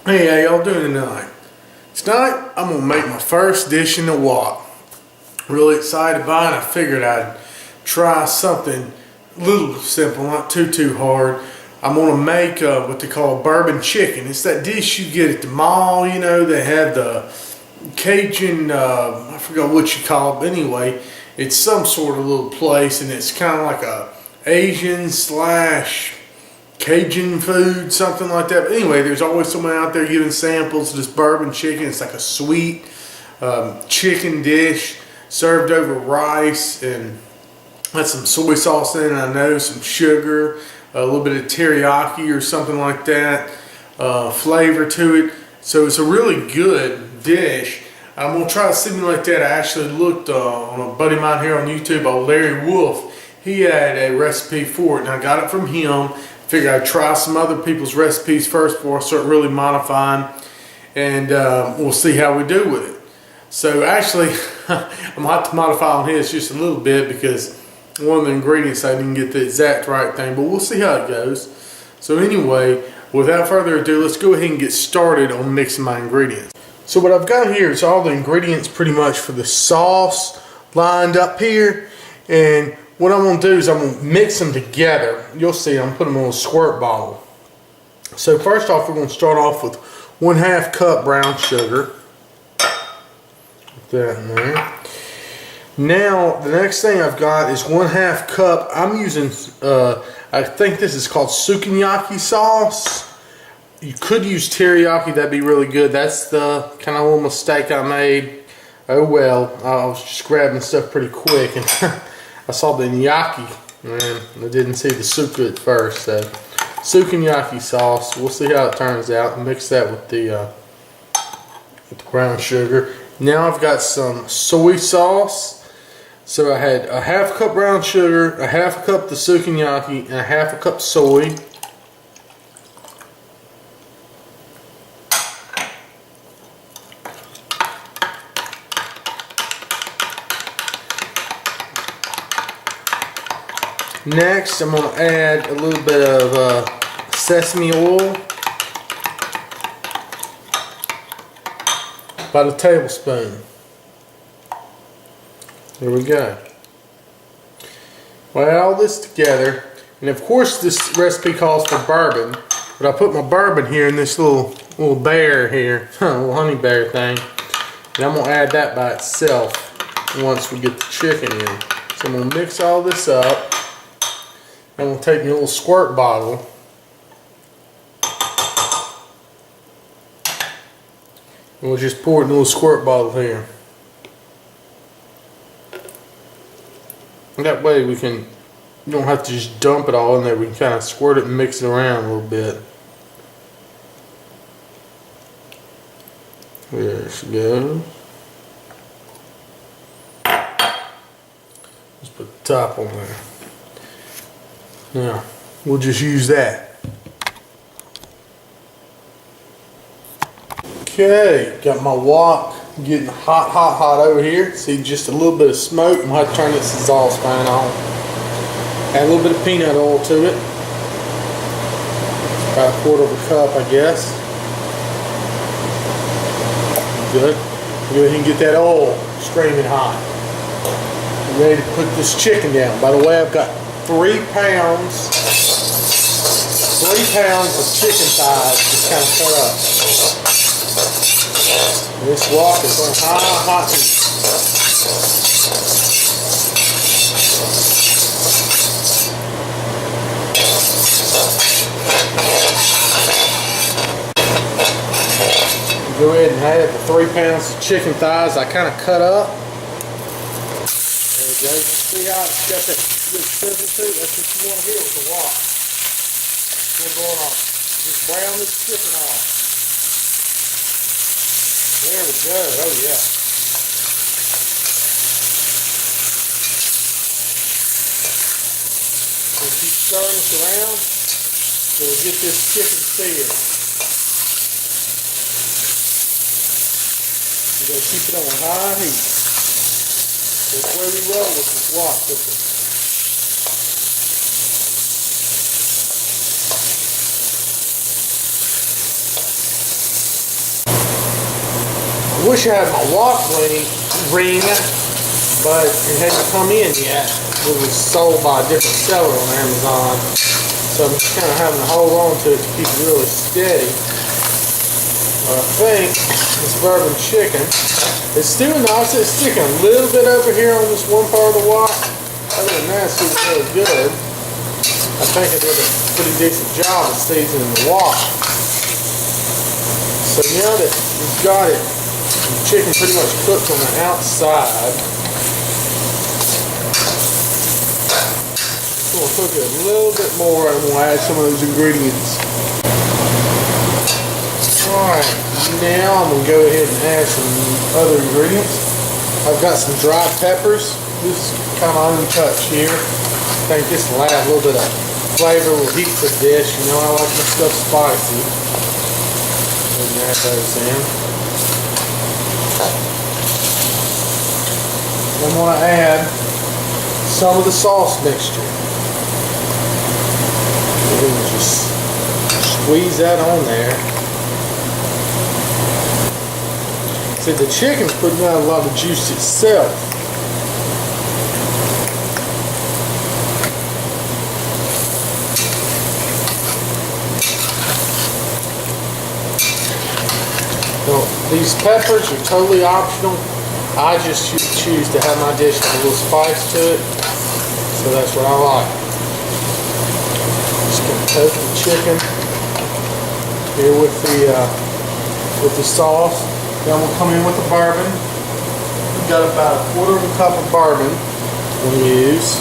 Hey, how y'all doing tonight? Tonight, I'm gonna make my first dish in the wok. Really excited about it. I figured I'd try something a little simple, not too hard. I'm gonna make what they call bourbon chicken. It's that dish you get at the mall, you know, they have the Cajun, I forgot what you call it, but anyway, it's some sort of little place and it's kind of like a Asian slash Cajun food, something like that. But anyway, there's always someone out there giving samples of this bourbon chicken. It's like a sweet chicken dish served over rice and has some soy sauce in it, I know, some sugar, a little bit of teriyaki or something like that, flavor to it. So it's a really good dish. I'm going to try to simulate that. I actually looked on a buddy of mine here on YouTube, old Larry Wolf. He had a recipe for it, and I got it from him. Figured I'd try some other people's recipes first before I start really modifying, and we'll see how we do with it. So actually, I'm going to have to modify on his just a little bit because one of the ingredients I didn't get the exact right thing, but we'll see how it goes. So anyway, without further ado, let's go ahead and get started on mixing my ingredients. So what I've got here is all the ingredients pretty much for the sauce lined up here, and what I'm going to do is I'm going to mix them together. You'll see I'm putting them in a squirt bottle. So first off, we're going to start off with 1/2 cup brown sugar. Put that in there. Now the next thing I've got is 1/2 cup. I'm using, I think this is called sukiyaki sauce. You could use teriyaki, that'd be really good. That's the kind of little mistake I made. Oh well, I was just grabbing stuff pretty quick and I saw the gnocchi and I didn't see the suka at first. So sukiyaki sauce, we'll see how it turns out. Mix that with the brown sugar. Now I've got some soy sauce. So I had a 1/2 cup brown sugar, a 1/2 cup the sukiyaki, and a 1/2 cup soy. Next, I'm going to add a little bit of sesame oil, about a tablespoon. There we go. Well, I add all this together, and of course this recipe calls for bourbon, but I put my bourbon here in this little bear here, little honey bear thing, and I'm going to add that by itself once we get the chicken in. So I'm going to mix all this up. I'm going to take me a little squirt bottle and we'll just pour it in a little squirt bottle here. And that way we don't have to just dump it all in there. We can kind of squirt it and mix it around a little bit. There she goes. Let's put the top on there. Now, we'll just use that. Okay, got my wok getting hot over here. See just a little bit of smoke. I'm going to have to turn this exhaust fan on. Add a little bit of peanut oil to it. About 1/4 cup, I guess. Good. Go ahead and get that oil streaming hot. I'm ready to put this chicken down. By the way, I've got 3 pounds of chicken thighs just kind of cut up. This wok is on hot heat. Go ahead and add the 3 pounds of chicken thighs I kind of cut up. There we go. See how it's got that good sizzle to it? That's what you want to hear with the wok. What's going on? Just brown this chicken off. There we go. Oh yeah. We'll keep stirring this around so we'll get this chicken seared. You gotta keep it on high heat. That's where we roll with this wok cooker. wish I had my wok ring, but it hadn't come in yet. It was sold by a different seller on Amazon. So I'm just kind of having to hold on to it to keep it really steady. But I think this bourbon chicken is still nice. It's sticking a little bit over here on this one part of the wok. Other than that, it's really good. I think I did a pretty decent job of seasoning the wok. So now that we've got it, the chicken pretty much cooked on the outside, we'll cook it a little bit more and we'll add some of those ingredients. Alright, now I'm going to go ahead and add some other ingredients. I've got some dried peppers. This is kind of untouched here. I think this will add a little bit of flavor, will heat the dish. You know, I like my stuff spicy. And add those in. I'm going to add some of the sauce mixture. Just squeeze that on there. See, the chicken's putting out a lot of juice itself. So, these peppers are totally optional. I just choose to have my dish with a little spice to it. So that's what I like. Just gonna coat the chicken here with the sauce. Then we'll come in with the bourbon. We've got about a quarter of a cup of bourbon we'll use.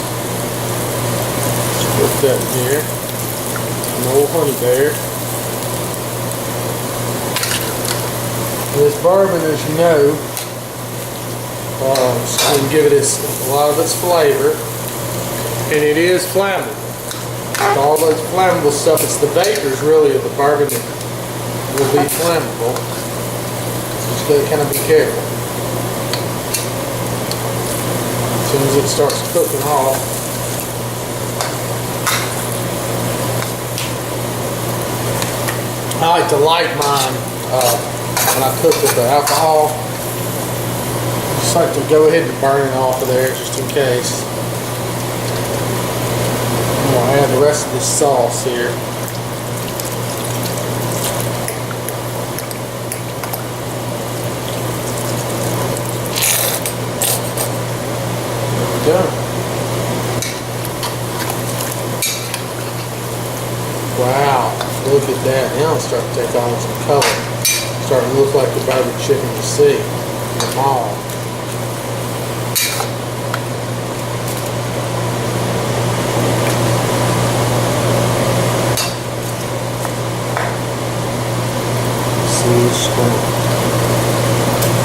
Just put that in here. An old honey bear. This bourbon, as you know, it's going to give it a lot of its flavor, and it is flammable. All those flammable stuff, it's the vapors really of the bourbon that will be flammable. So just got to kind of be careful. As soon as it starts cooking off, I like to light mine when I cook with the alcohol. Just like to go ahead and burn it off of there just in case. I'll add the rest of this sauce here. There we go. Wow, look at that. Now it's starting to take on some color. Starting to look like the bourbon chicken you see in the mall. Just going to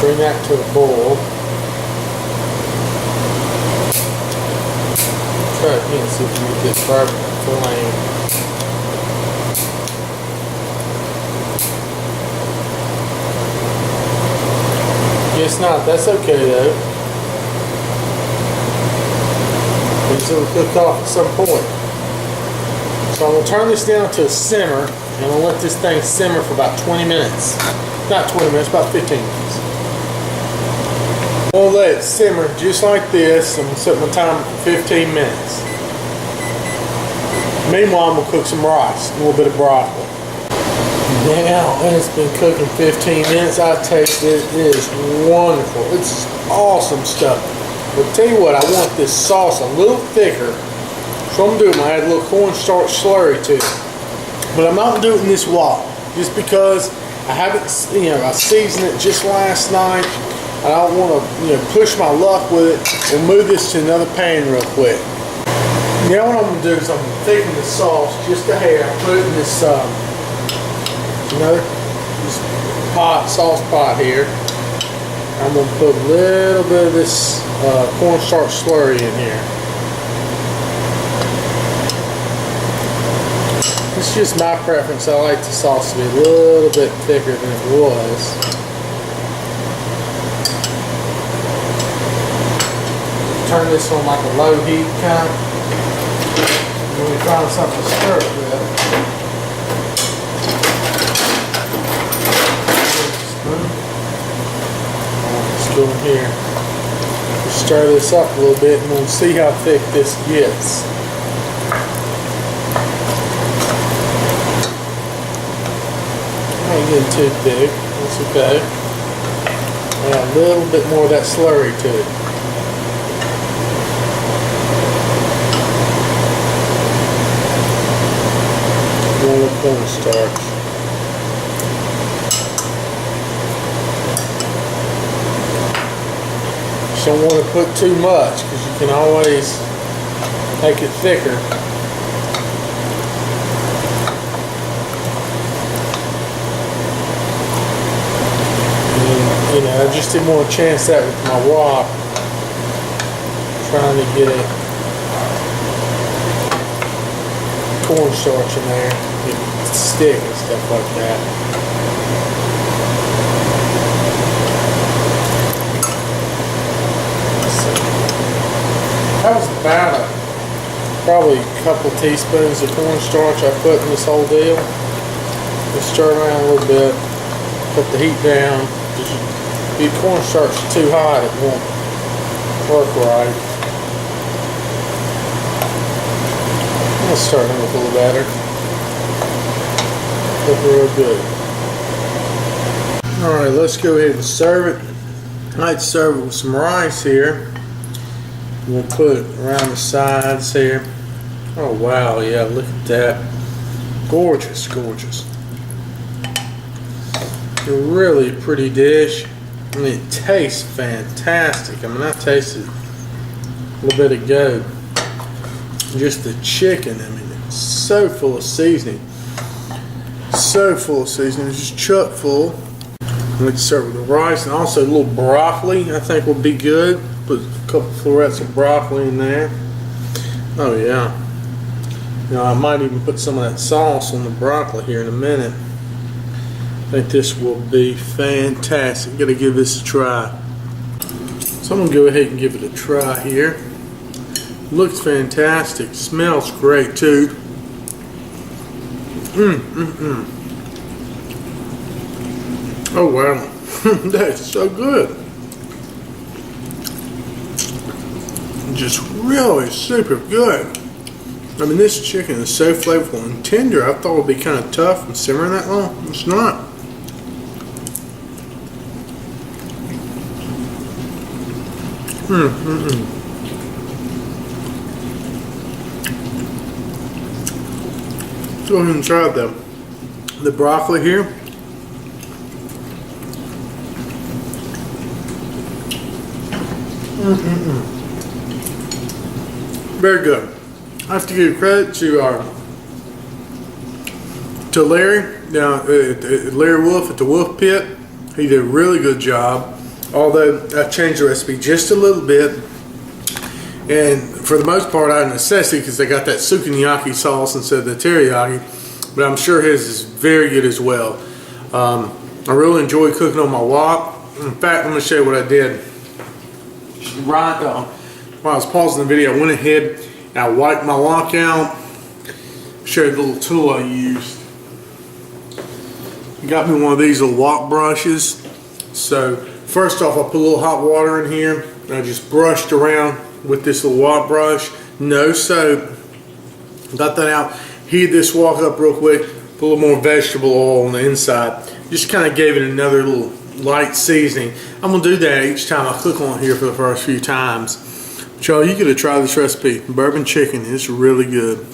bring that to a boil. Try again, see if we can get this bourbon flame. Guess not, that's okay though. These will cook off at some point. So I'm going to turn this down to a simmer. And I'm going to let this thing simmer for about 20 minutes. Not 20 minutes, about 15 minutes. I'm going to let it simmer just like this. I'm going to set my timer for 15 minutes. Meanwhile, I'm going to cook some rice, a little bit of broccoli. Now, it's been cooking 15 minutes. I taste it. It is wonderful. It's awesome stuff. But tell you what, I want this sauce a little thicker. So I'm going to do, I add a little cornstarch slurry to it. But I'm not doing this wok just because I haven't, I seasoned it just last night. I don't want to, push my luck with it. We'll move this to another pan real quick. Now what I'm going to do is I'm going to thicken the sauce just a hair. Put it in this, this pot, sauce pot here. I'm going to put a little bit of this cornstarch slurry in here. It's just my preference. I like the sauce to be a little bit thicker than it was. Turn this on like a low heat kind. When we find something to stir it with. here. Stir this up a little bit and we'll see how thick this gets. Ain't getting too thick. That's okay. Add a little bit more of that slurry to it. More cornstarch. You don't want to put too much because you can always make it thicker. You know, I just didn't want to chance that with my wok. Trying to get it cornstarch in there, get it stick and stuff like that. So, that was about probably a couple teaspoons of cornstarch I put in this whole deal. Just stir it around a little bit, put the heat down. If your cornstarch is too hot, it won't work right. It's starting to look a little better. Looking real good. Alright, let's go ahead and serve it. I might serve it with some rice here. We'll put it around the sides here. Oh wow, yeah, look at that. Gorgeous, gorgeous. A really pretty dish. And it tastes fantastic. I mean, I tasted a little bit ago. Just the chicken, I mean, it's so full of seasoning. So full of seasoning, it's just chock full. We can serve with the rice and also a little broccoli, I think will be good. Put a couple florets of broccoli in there. Oh yeah. You know, I might even put some of that sauce on the broccoli here in a minute. I think this will be fantastic. Gotta give this a try. So I'm gonna go ahead and give it a try here. Looks fantastic. Smells great too. Oh wow. That's so good. Just really super good. I mean, this chicken is so flavorful and tender. I thought it would be kind of tough and simmering that long. It's not. Go ahead and try the broccoli here. Very good. I have to give credit to Larry down Larry Wolf at the Wolf Pit. He did a really good job. Although I changed the recipe just a little bit, and for the most part out of necessity because they got that sukiyaki sauce instead of the teriyaki. But I'm sure his is very good as well. I really enjoy cooking on my wok. In fact, I'm going to show you what I did. Right while I was pausing the video, I went ahead and I wiped my wok out. Show you the little tool I used. I got me one of these little wok brushes. So first off, I put a little hot water in here. And I just brushed around with this little wok brush. No soap. Got that out. Heated this wok up real quick. Put a little more vegetable oil on the inside. Just kind of gave it another little light seasoning. I'm going to do that each time I cook on here for the first few times. But y'all, you got to try this recipe. Bourbon chicken. It's really good.